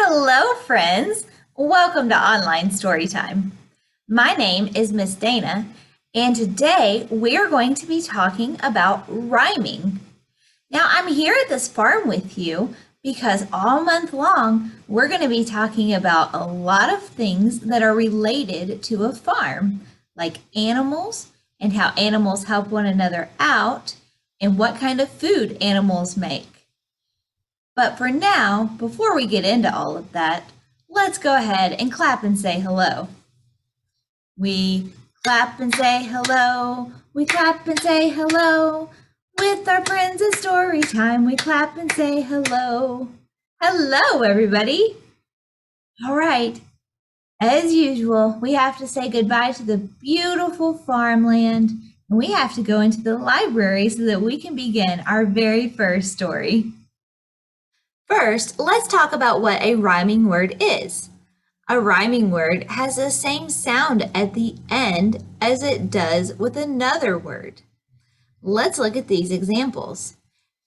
Hello, friends. Welcome to Online Storytime. My name is Miss Dana, and today we are going to be talking about rhyming. Now, I'm here at this farm with you because all month long we're going to be talking about a lot of things that are related to a farm, like animals and how animals help one another out, and what kind of food animals make. But for now, before we get into all of that, let's go ahead and clap and say hello. We clap and say hello. We clap and say hello. With our friends at story time, we clap and say hello. Hello, everybody. All right. As usual, we have to say goodbye to the beautiful farmland, and we have to go into the library so that we can begin our very first story. First, let's talk about what a rhyming word is. A rhyming word has the same sound at the end as it does with another word. Let's look at these examples.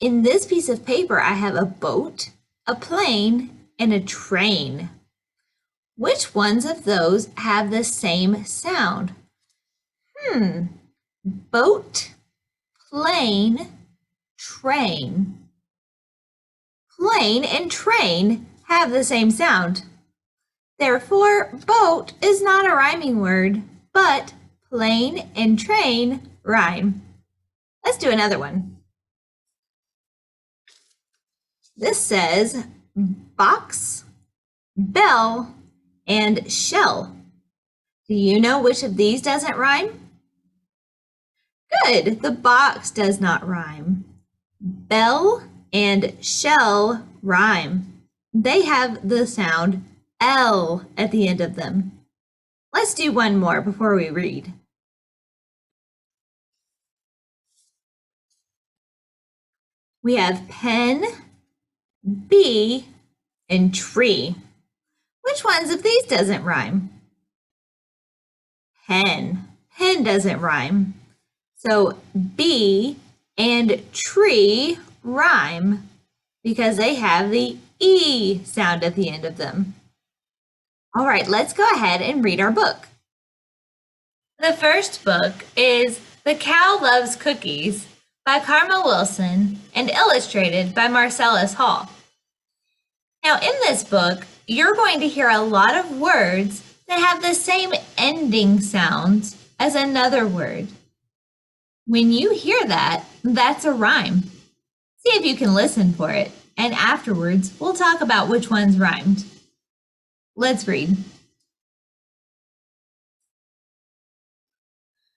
In this piece of paper, I have a boat, a plane, and a train. Which ones of those have the same sound? Boat, plane, train. Plane and train have the same sound. Therefore, boat is not a rhyming word, but plane and train rhyme. Let's do another one. This says box, bell, and shell. Do you know which of these doesn't rhyme? Good, the box does not rhyme. Bell and shell rhyme. They have the sound L at the end of them. Let's do one more before we read. We have pen, bee, and tree. Which ones of these doesn't rhyme? Pen. Pen doesn't rhyme. So bee and tree rhyme because they have the E sound at the end of them. All right, let's go ahead and read our book. The first book is The Cow Loves Cookies by Karma Wilson and illustrated by Marcellus Hall. Now, in this book, you're going to hear a lot of words that have the same ending sounds as another word. When you hear that, that's a rhyme. See if you can listen for it, and afterwards, we'll talk about which ones rhymed. Let's read.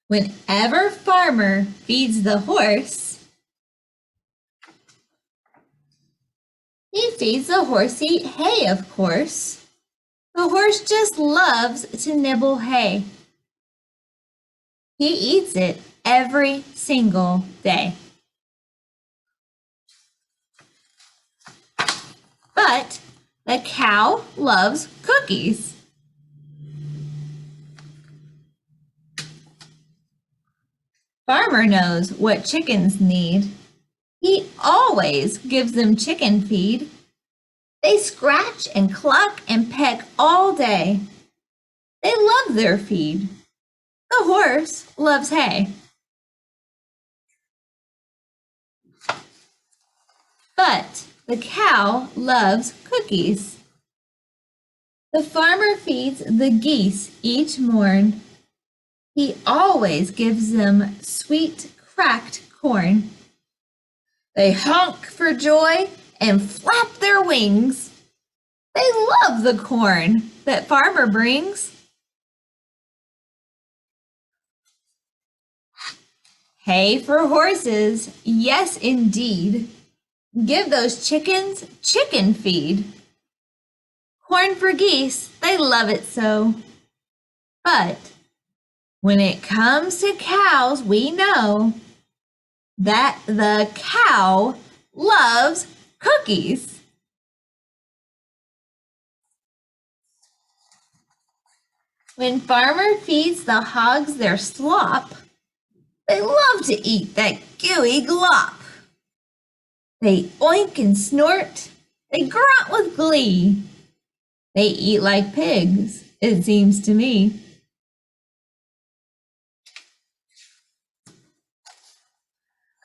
Whenever farmer feeds the horse, he feeds the horsey hay, of course. The horse just loves to nibble hay. He eats it every single day. But the cow loves cookies. Farmer knows what chickens need. He always gives them chicken feed. They scratch and cluck and peck all day. They love their feed. The horse loves hay. But the cow loves cookies. The farmer feeds the geese each morn. He always gives them sweet, cracked corn. They honk for joy and flap their wings. They love the corn that farmer brings. Hay for horses, yes indeed. Give those chickens chicken feed. Corn for geese, they love it so. But when it comes to cows, we know that the cow loves cookies. When farmer feeds the hogs their slop, they love to eat that gooey glop. They oink and snort, they grunt with glee. They eat like pigs, it seems to me.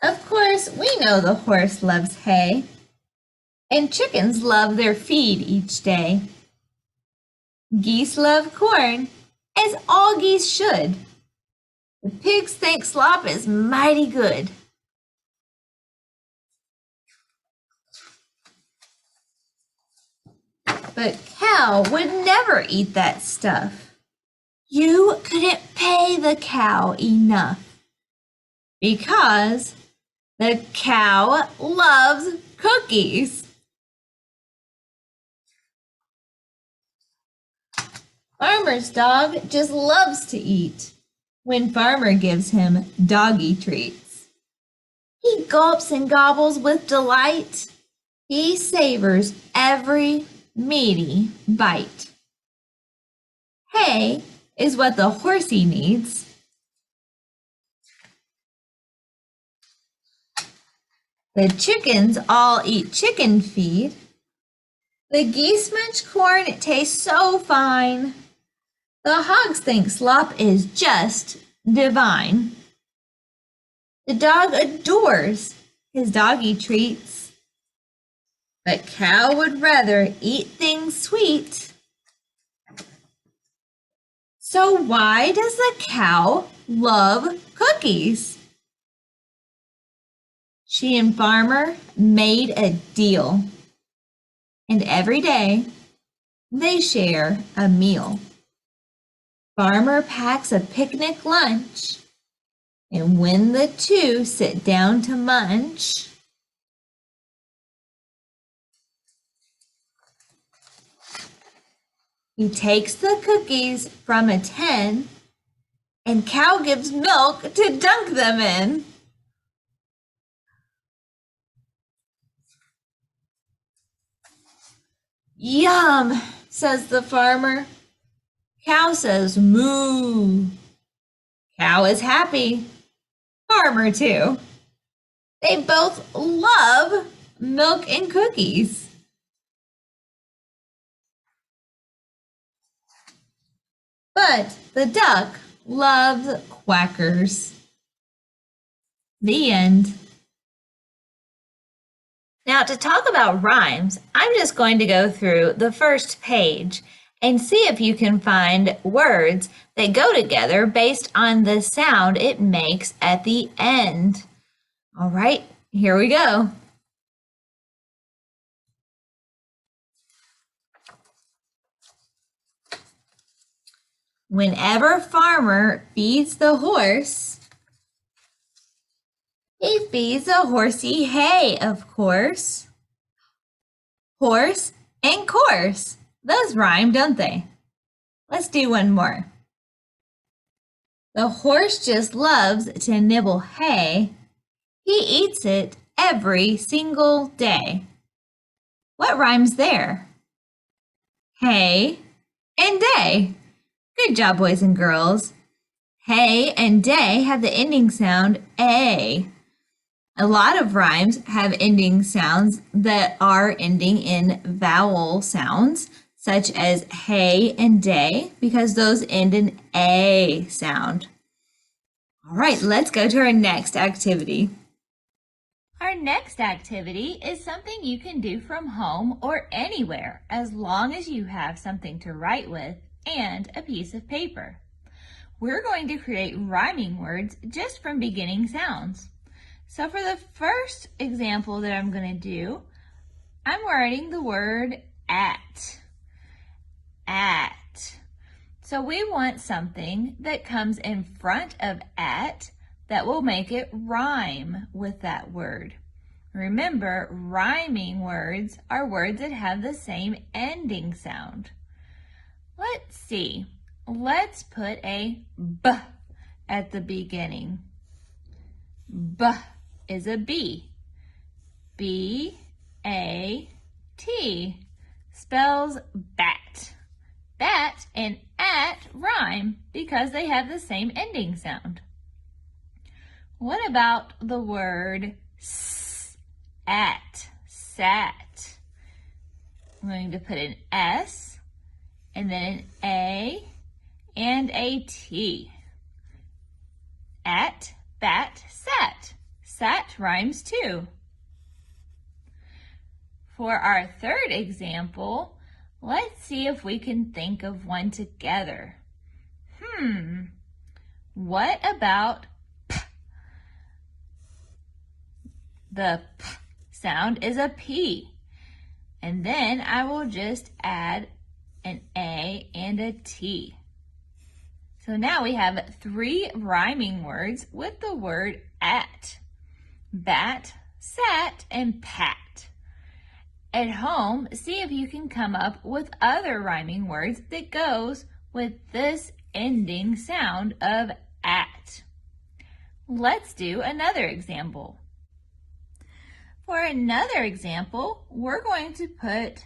Of course, we know the horse loves hay, and chickens love their feed each day. Geese love corn, as all geese should. The pigs think slop is mighty good. But cow would never eat that stuff. You couldn't pay the cow enough because the cow loves cookies. Farmer's dog just loves to eat when Farmer gives him doggy treats. He gulps and gobbles with delight. He savors every meaty bite. Hay is what the horsey needs. The chickens all eat chicken feed. The geese munch corn, it tastes so fine. The hogs think slop is just divine. The dog adores his doggy treats, but cow would rather eat things sweet. So why does the cow love cookies? She and Farmer made a deal, and every day they share a meal. Farmer packs a picnic lunch, and when the two sit down to munch, he takes the cookies from a tin, and cow gives milk to dunk them in. Yum, says the farmer. Cow says moo. Cow is happy. Farmer too. They both love milk and cookies. But the duck loves quackers. The end. Now, to talk about rhymes, I'm just going to go through the first page and see if you can find words that go together based on the sound it makes at the end. All right, here we go. Whenever Farmer feeds the horse, he feeds the horsey hay, of course. Horse and course. Those rhyme, don't they? Let's do one more. The horse just loves to nibble hay. He eats it every single day. What rhymes there? Hay and day. Good job, boys and girls. Hay and day have the ending sound A. A lot of rhymes have ending sounds that are ending in vowel sounds, such as hay and day, because those end in A sound. All right, let's go to our next activity. Our next activity is something you can do from home or anywhere, as long as you have something to write with and a piece of paper. We're going to create rhyming words just from beginning sounds. So for the first example that I'm going to do, I'm writing the word at. At. So we want something that comes in front of at that will make it rhyme with that word. Remember, rhyming words are words that have the same ending sound. Let's see. Let's put a B at the beginning. B is a B. B-A-T spells bat. Bat and at rhyme because they have the same ending sound. What about the word s, at, sat? I'm going to put an S and then an A and a T. At, bat, sat. Sat rhymes too. For our third example, let's see if we can think of one together. What about P? The P sound is a P. And then I will just add an A and a T. So now we have 3 rhyming words with the word at. Bat, sat, and pat. At home, see if you can come up with other rhyming words that goes with this ending sound of at. Let's do another example. For another example, we're going to put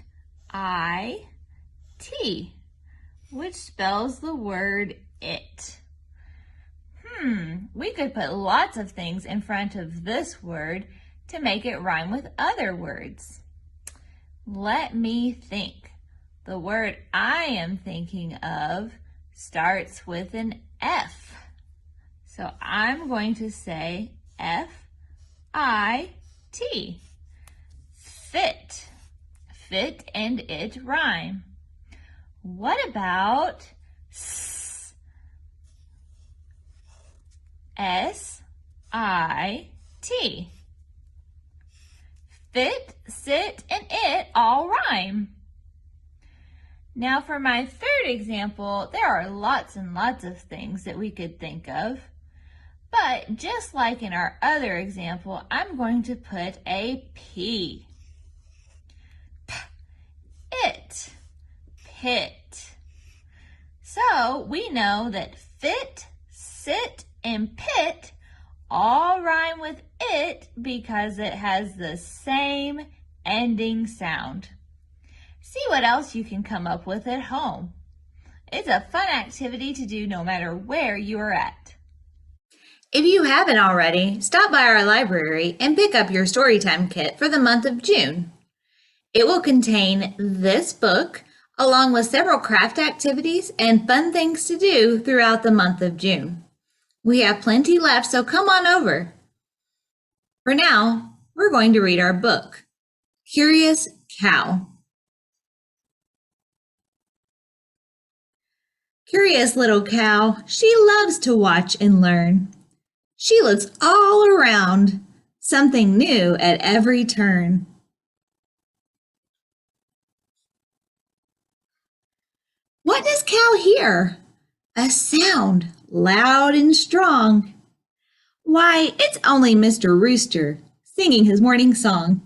I-T, which spells the word it. We could put lots of things in front of this word to make it rhyme with other words. Let me think. The word I am thinking of starts with an F. So I'm going to say F-I-T. Fit. Fit and it rhyme. What about S-I-T? Fit, sit, and it all rhyme. Now for my third example, there are lots and lots of things that we could think of. But just like in our other example, I'm going to put a P. It. Pit. So we know that fit, sit, and pit all rhyme with it because it has the same ending sound. See what else you can come up with at home. It's a fun activity to do no matter where you are at. If you haven't already, stop by our library and pick up your Storytime Kit for the month of June. It will contain this book, along with several craft activities and fun things to do throughout the month of June. We have plenty left, so come on over. For now, we're going to read our book, Curious Cow. Curious little cow, she loves to watch and learn. She looks all around, something new at every turn. What does Cow hear? A sound, loud and strong. Why, it's only Mr. Rooster singing his morning song.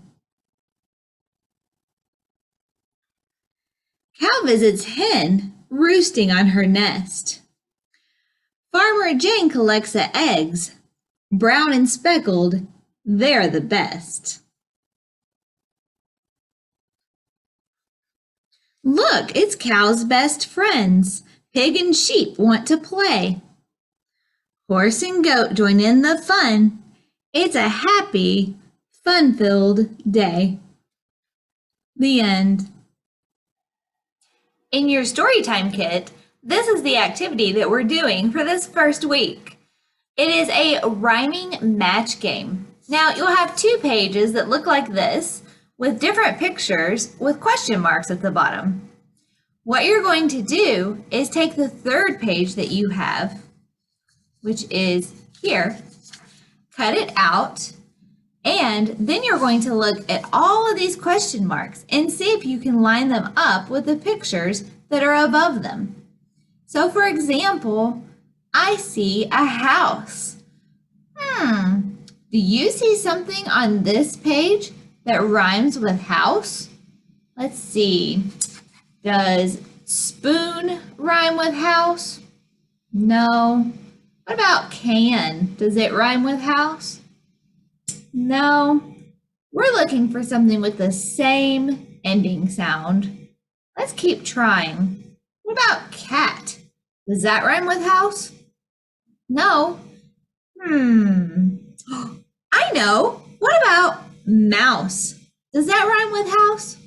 Cow visits hen roosting on her nest. Farmer Jane collects the eggs, brown and speckled, they're the best. Look, it's Cow's best friends. Pig and sheep want to play. Horse and goat join in the fun. It's a happy, fun-filled day. The end. In your Storytime Kit, this is the activity that we're doing for this first week. It is a rhyming match game. Now, you'll have 2 pages that look like this with different pictures with question marks at the bottom. What you're going to do is take the 3rd page that you have, which is here, cut it out, and then you're going to look at all of these question marks and see if you can line them up with the pictures that are above them. So for example, I see a house. Do you see something on this page that rhymes with house? Let's see. Does spoon rhyme with house? No. What about can? Does it rhyme with house? No. We're looking for something with the same ending sound. Let's keep trying. What about cat? Does that rhyme with house? No. I know. What about mouse? Does that rhyme with house?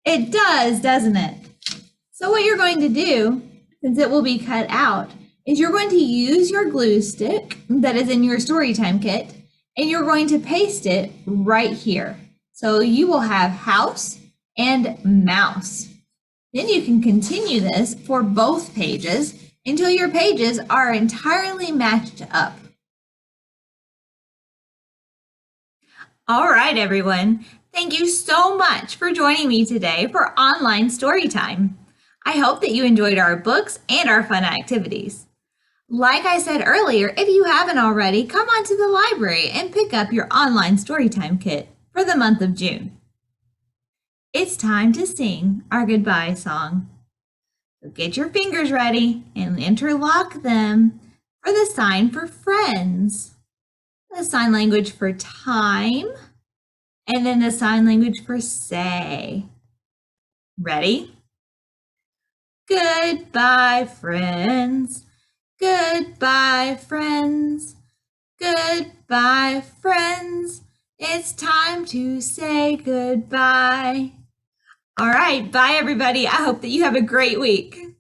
It does, doesn't it? So what you're going to do, since it will be cut out, is you're going to use your glue stick that is in your Storytime kit, and you're going to paste it right here. So you will have house and mouse. Then you can continue this for both pages until your pages are entirely matched up. All right, everyone. Thank you so much for joining me today for Online Storytime. I hope that you enjoyed our books and our fun activities. Like I said earlier, if you haven't already, come on to the library and pick up your Online Storytime Kit for the month of June. It's time to sing our goodbye song. So get your fingers ready and interlock them for the sign for friends, the sign language for time, and then the sign language for say. Ready? Goodbye, friends. Goodbye, friends. Goodbye, friends. It's time to say goodbye. All right, bye everybody. I hope that you have a great week.